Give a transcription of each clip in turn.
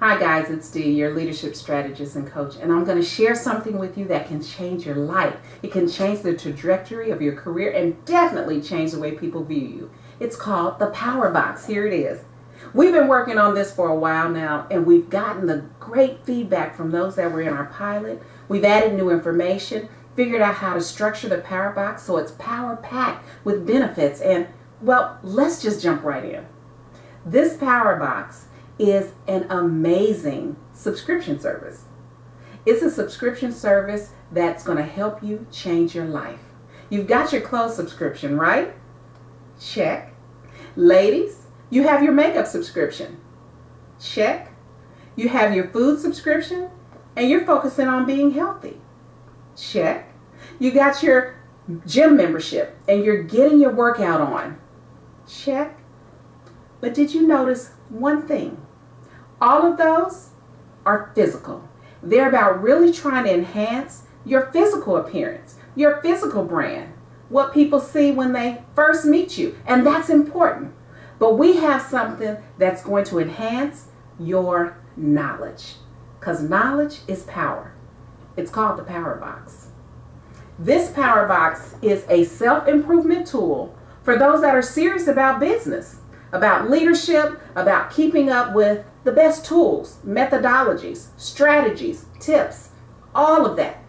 Hi guys, it's Dee, your leadership strategist and coach, and I'm going to share something with you that can change your life. It can change the trajectory of your career and definitely change the way people view you. It's called the Power Box. Here it is. We've been working on this for a while now, and we've gotten the great feedback from those that were in our pilot. We've added new information, figured out how to structure the Power Box so it's power-packed with benefits, and, well, let's just jump right in. This Power Box is an amazing subscription service. It's a subscription service that's going to help you change your life. You've got your clothes subscription, right? Check. Ladies, you have your makeup subscription. Check. You have your food subscription and you're focusing on being healthy. Check. You got your gym membership and you're getting your workout on. Check. But did you notice one thing? All of those are physical. They're about really trying to enhance your physical appearance, your physical brand, what people see when they first meet you, and that's important. But we have something that's going to enhance your knowledge, because knowledge is power. It's called the Power Box. This Power Box is a self-improvement tool for those that are serious about business, about leadership, about keeping up with the best tools, methodologies, strategies, tips, all of that.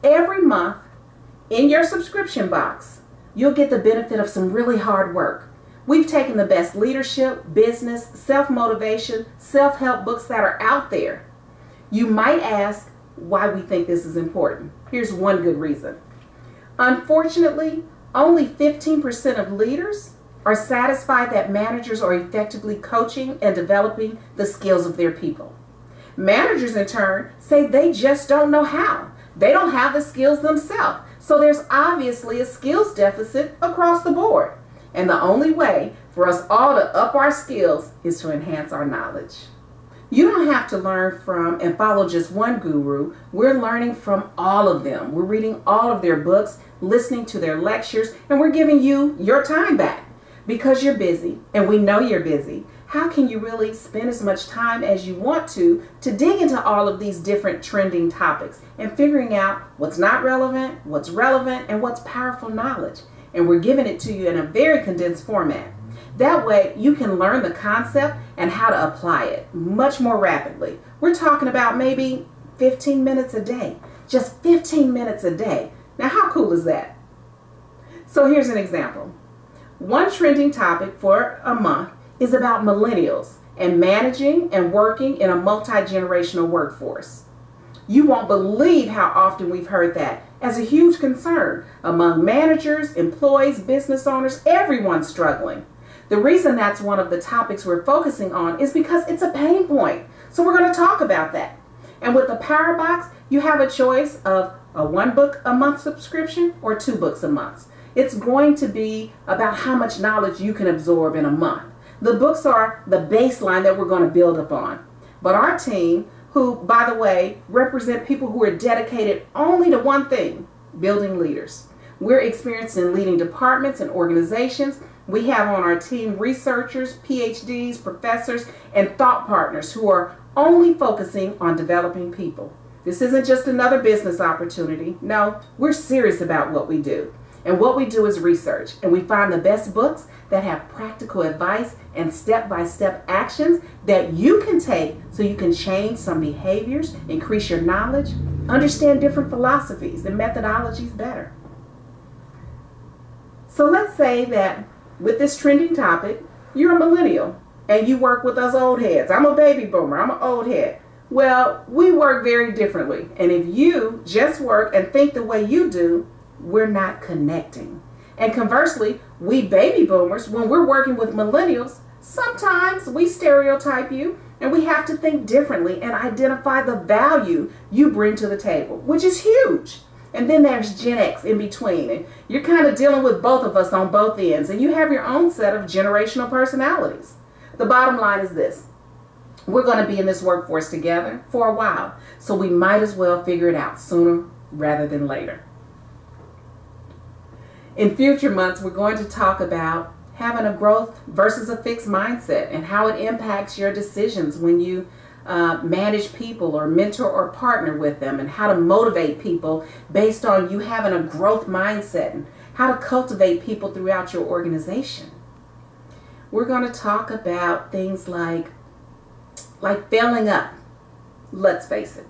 Every month in your subscription box, you'll get the benefit of some really hard work. We've taken the best leadership, business, self-motivation, self-help books that are out there. You might ask why we think this is important. Here's one good reason. Unfortunately, only 15% of leaders are satisfied that managers are effectively coaching and developing the skills of their people. Managers, in turn, say they just don't know how. They don't have the skills themselves. So there's obviously a skills deficit across the board. And the only way for us all to up our skills is to enhance our knowledge. You don't have to learn from and follow just one guru. We're learning from all of them. We're reading all of their books, listening to their lectures, and we're giving you your time back. Because you're busy, and we know you're busy, how can you really spend as much time as you want to dig into all of these different trending topics and figuring out what's not relevant, and what's powerful knowledge? And we're giving it to you in a very condensed format. That way you can learn the concept and how to apply it much more rapidly. We're talking about maybe 15 minutes a day, just 15 minutes a day. Now, how cool is that? So here's an example. One trending topic for a month is about millennials and managing and working in a multi-generational workforce. You won't believe how often we've heard that as a huge concern among managers, employees, business owners, everyone struggling. The reason that's one of the topics we're focusing on is because it's a pain point. So we're going to talk about that. And with the Power Box, you have a choice of a 1 book a month subscription or 2 books a month. It's going to be about how much knowledge you can absorb in a month. The books are the baseline that we're going to build upon. But our team, who, by the way, represent people who are dedicated only to one thing, building leaders. We're experienced in leading departments and organizations. We have on our team researchers, PhDs, professors, and thought partners who are only focusing on developing people. This isn't just another business opportunity. No, we're serious about what we do. And what we do is research, and we find the best books that have practical advice and step-by-step actions that you can take so you can change some behaviors, increase your knowledge, understand different philosophies and methodologies better. So let's say that with this trending topic, you're a millennial and you work with us old heads. I'm a baby boomer, I'm an old head. Well, we work very differently. And if you just work and think the way you do, we're not connecting. And conversely, we baby boomers, when we're working with millennials, sometimes we stereotype you and we have to think differently and identify the value you bring to the table, which is huge. And then there's Gen X in between, and you're kind of dealing with both of us on both ends, and you have your own set of generational personalities. The bottom line is this: we're going to be in this workforce together for a while, so we might as well figure it out sooner rather than later. In future months, we're going to talk about having a growth versus a fixed mindset and how it impacts your decisions when you manage people or mentor or partner with them, and how to motivate people based on you having a growth mindset, and how to cultivate people throughout your organization. We're going to talk about things like failing up. Let's face it,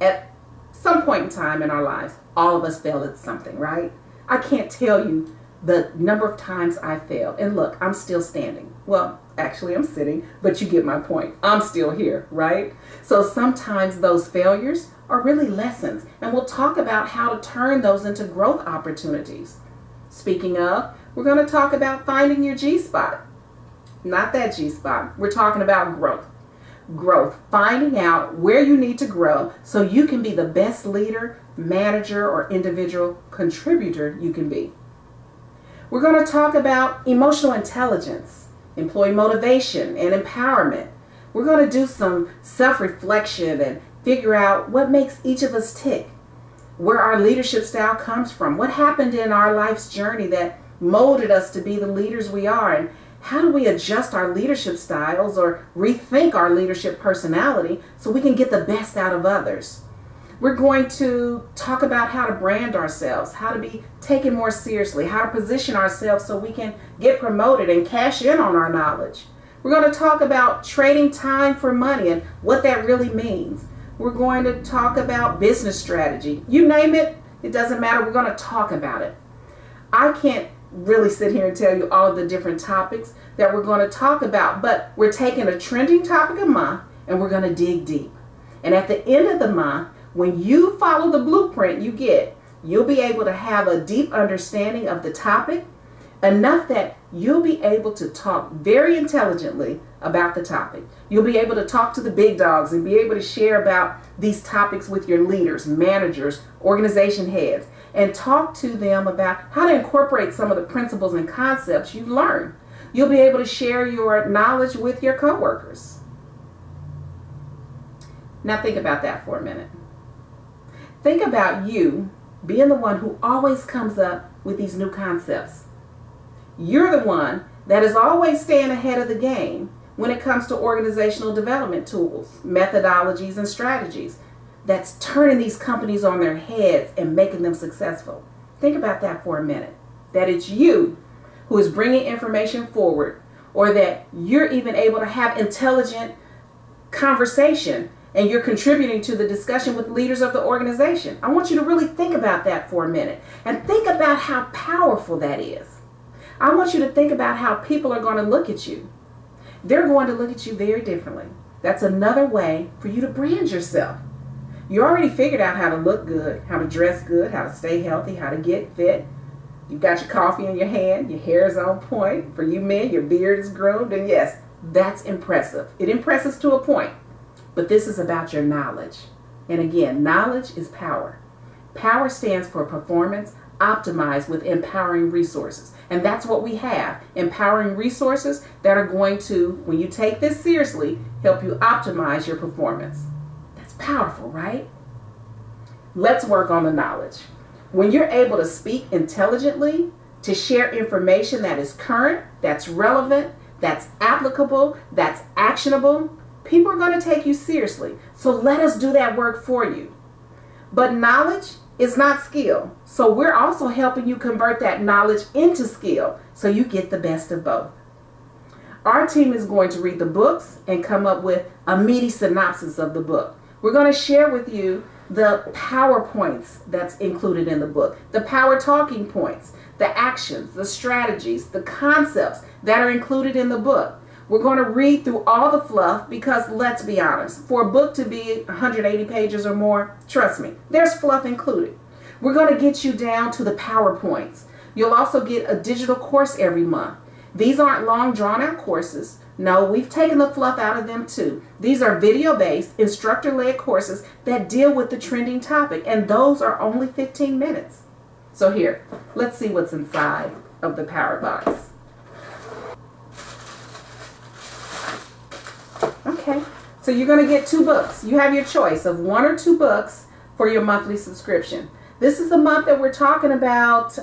at some point in time in our lives, all of us fail at something, right? I can't tell you the number of times I failed. And look, I'm still standing. Well, actually I'm sitting, but you get my point. I'm still here, right? So sometimes those failures are really lessons, and we'll talk about how to turn those into growth opportunities. Speaking of, we're going to talk about finding your G-spot. Not that G-spot. We're talking about growth. Growth, finding out where you need to grow so you can be the best leader, manager, or individual contributor you can be. We're going to talk about emotional intelligence, employee motivation, and empowerment. We're going to do some self-reflection and figure out what makes each of us tick, where our leadership style comes from, what happened in our life's journey that molded us to be the leaders we are, and how do we adjust our leadership styles or rethink our leadership personality so we can get the best out of others. We're going to talk about how to brand ourselves, how to be taken more seriously, how to position ourselves so we can get promoted and cash in on our knowledge. We're going to talk about trading time for money and what that really means. We're going to talk about business strategy. You name it, it doesn't matter. We're going to talk about it. I can't really sit here and tell you all of the different topics that we're going to talk about, but we're taking a trending topic a month and we're going to dig deep. And at the end of the month, when you follow the blueprint you get, you'll be able to have a deep understanding of the topic, enough that you'll be able to talk very intelligently about the topic. You'll be able to talk to the big dogs and be able to share about these topics with your leaders, managers, organization heads, and talk to them about how to incorporate some of the principles and concepts you've learned. You'll be able to share your knowledge with your coworkers. Now think about that for a minute. Think about you being the one who always comes up with these new concepts. You're the one that is always staying ahead of the game when it comes to organizational development tools, methodologies, and strategies that's turning these companies on their heads and making them successful. Think about that for a minute. That it's you who is bringing information forward, or that you're even able to have intelligent conversation and you're contributing to the discussion with leaders of the organization. I want you to really think about that for a minute and think about how powerful that is. I want you to think about how people are going to look at you. They're going to look at you very differently. That's another way for you to brand yourself. You already figured out how to look good, how to dress good, how to stay healthy, how to get fit. You've got your coffee in your hand, your hair is on point. For you men, your beard is groomed, and yes, that's impressive. It impresses to a point. But this is about your knowledge. And again, knowledge is power. Power stands for performance optimized with empowering resources. And that's what we have. Empowering resources that are going to, when you take this seriously, help you optimize your performance. That's powerful, right? Let's work on the knowledge. When you're able to speak intelligently, to share information that is current, that's relevant, that's applicable, that's actionable, people are going to take you seriously. So let us do that work for you. But knowledge is not skill. So we're also helping you convert that knowledge into skill so you get the best of both. Our team is going to read the books and come up with a meaty synopsis of the book. We're going to share with you the PowerPoints that's included in the book, the power talking points, the actions, the strategies, the concepts that are included in the book. We're going to read through all the fluff because, let's be honest, for a book to be 180 pages or more, trust me, there's fluff included. We're going to get you down to the PowerPoints. You'll also get a digital course every month. These aren't long drawn-out courses. No, we've taken the fluff out of them too. These are video-based, instructor-led courses that deal with the trending topic, and those are only 15 minutes. So here, let's see what's inside of the Power Box. Okay, so you're going to get 2 books. You have your choice of 1 or 2 books for your monthly subscription. This is the month that we're talking about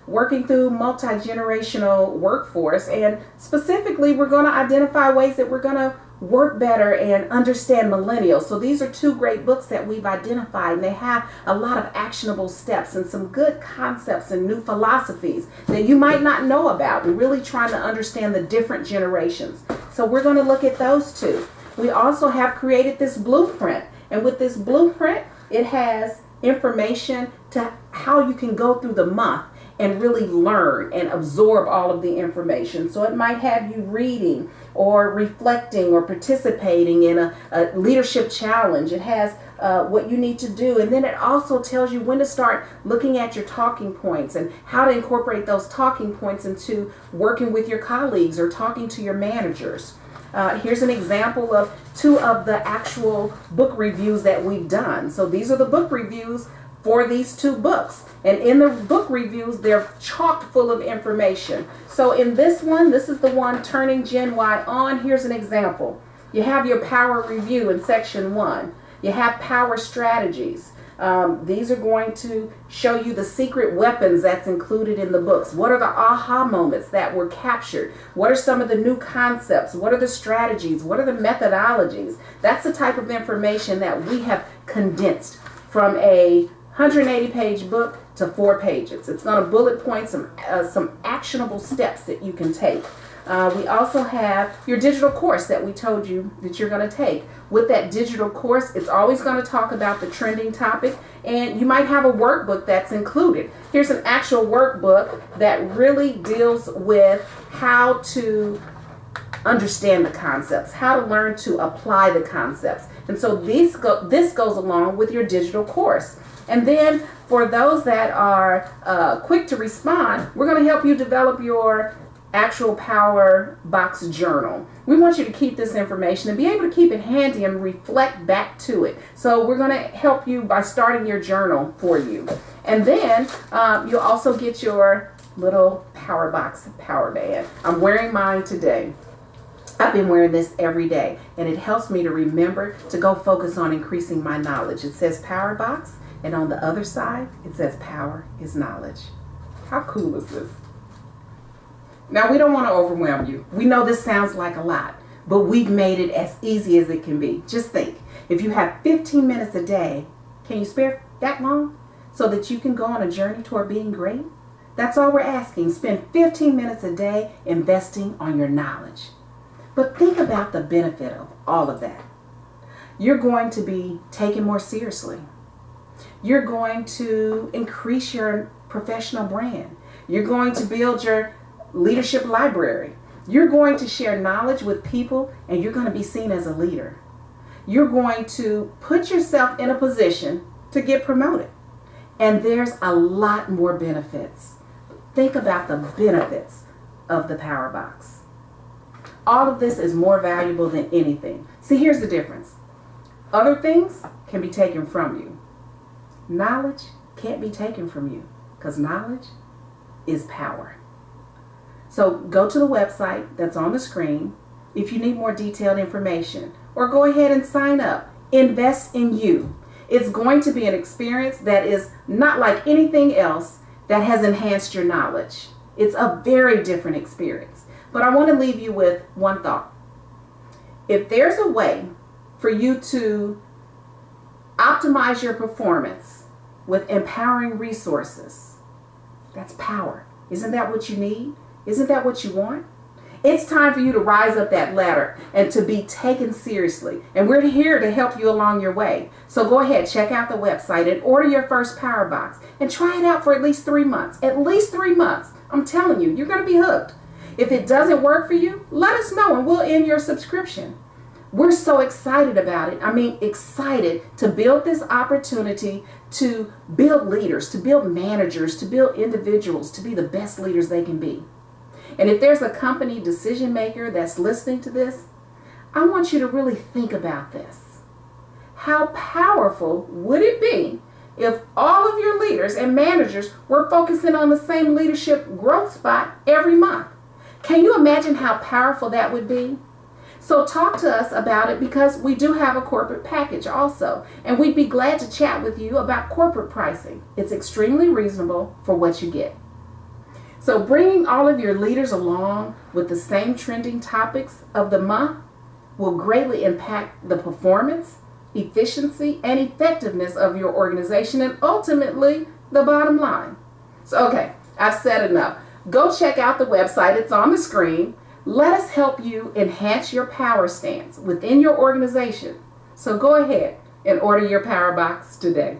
working through multi-generational workforce, and specifically we're going to identify ways that we're going to work better and understand millennials. So these are two great books that we've identified, and they have a lot of actionable steps and some good concepts and new philosophies that you might not know about, and really trying to understand the different generations. So we're going to look at those two. We also have created this blueprint, and with this blueprint it has information to how you can go through the month and really learn and absorb all of the information. So it might have you reading or reflecting or participating in a leadership challenge. It has what you need to do, and then it also tells you when to start looking at your talking points and how to incorporate those talking points into working with your colleagues or talking to your managers. Here's an example of two of the actual book reviews that we've done. So these are the book reviews for these two books. And in the book reviews, they're chock full of information. So in this one, this is the one, Turning Gen Y On. Here's an example. You have your power review in section 1. You have power strategies. These are going to show you the secret weapons that's included in the books. What are the aha moments that were captured? What are some of the new concepts? What are the strategies? What are the methodologies? That's the type of information that we have condensed from a 180-page book to 4 pages. It's going to bullet point some actionable steps that you can take. We also have your digital course that we told you that you're going to take. With that digital course, it's always going to talk about the trending topic, and you might have a workbook that's included. Here's an actual workbook that really deals with how to understand the concepts, how to learn to apply the concepts. And so this goes along with your digital course. And then for those that are quick to respond, we're going to help you develop your actual Power Box journal. We want you to keep this information and be able to keep it handy and reflect back to it. So we're going to help you by starting your journal for you. And then you'll also get your little Power Box power band. I'm wearing mine today. I've been wearing this every day, and it helps me to remember to go focus on increasing my knowledge. It says Power Box, and on the other side, it says power is knowledge. How cool is this? Now, we don't want to overwhelm you. We know this sounds like a lot, but we've made it as easy as it can be. Just think, if you have 15 minutes a day, can you spare that long so that you can go on a journey toward being great? That's all we're asking. Spend 15 minutes a day investing on your knowledge. But think about the benefit of all of that. You're going to be taken more seriously. You're going to increase your professional brand. You're going to build your leadership library. You're going to share knowledge with people, and you're going to be seen as a leader. You're going to put yourself in a position to get promoted. And there's a lot more benefits. Think about the benefits of the Power Box. All of this is more valuable than anything. See, here's the difference. Other things can be taken from you. Knowledge can't be taken from you, because knowledge is power. So go to the website that's on the screen if you need more detailed information, or go ahead and sign up. Invest in you. It's going to be an experience that is not like anything else that has enhanced your knowledge. It's a very different experience. But I want to leave you with one thought. If there's a way for you to optimize your performance with empowering resources, that's power. Isn't that what you need? Isn't that what you want? It's time for you to rise up that ladder and to be taken seriously. And we're here to help you along your way. So go ahead, check out the website and order your first Power Box and try it out for at least 3 months. At least 3 months. I'm telling you, you're going to be hooked. If it doesn't work for you, let us know and we'll end your subscription. We're so excited about it. I mean, excited to build this opportunity to build leaders, to build managers, to build individuals, to be the best leaders they can be. And if there's a company decision maker that's listening to this, I want you to really think about this. How powerful would it be if all of your leaders and managers were focusing on the same leadership growth spot every month? Can you imagine how powerful that would be? So talk to us about it, because we do have a corporate package also, and we'd be glad to chat with you about corporate pricing. It's extremely reasonable for what you get. So bringing all of your leaders along with the same trending topics of the month will greatly impact the performance, efficiency, and effectiveness of your organization, and ultimately the bottom line. So, okay, I've said enough. Go check out the website. It's on the screen. Let us help you enhance your power stance within your organization. So go ahead and order your Power Box today.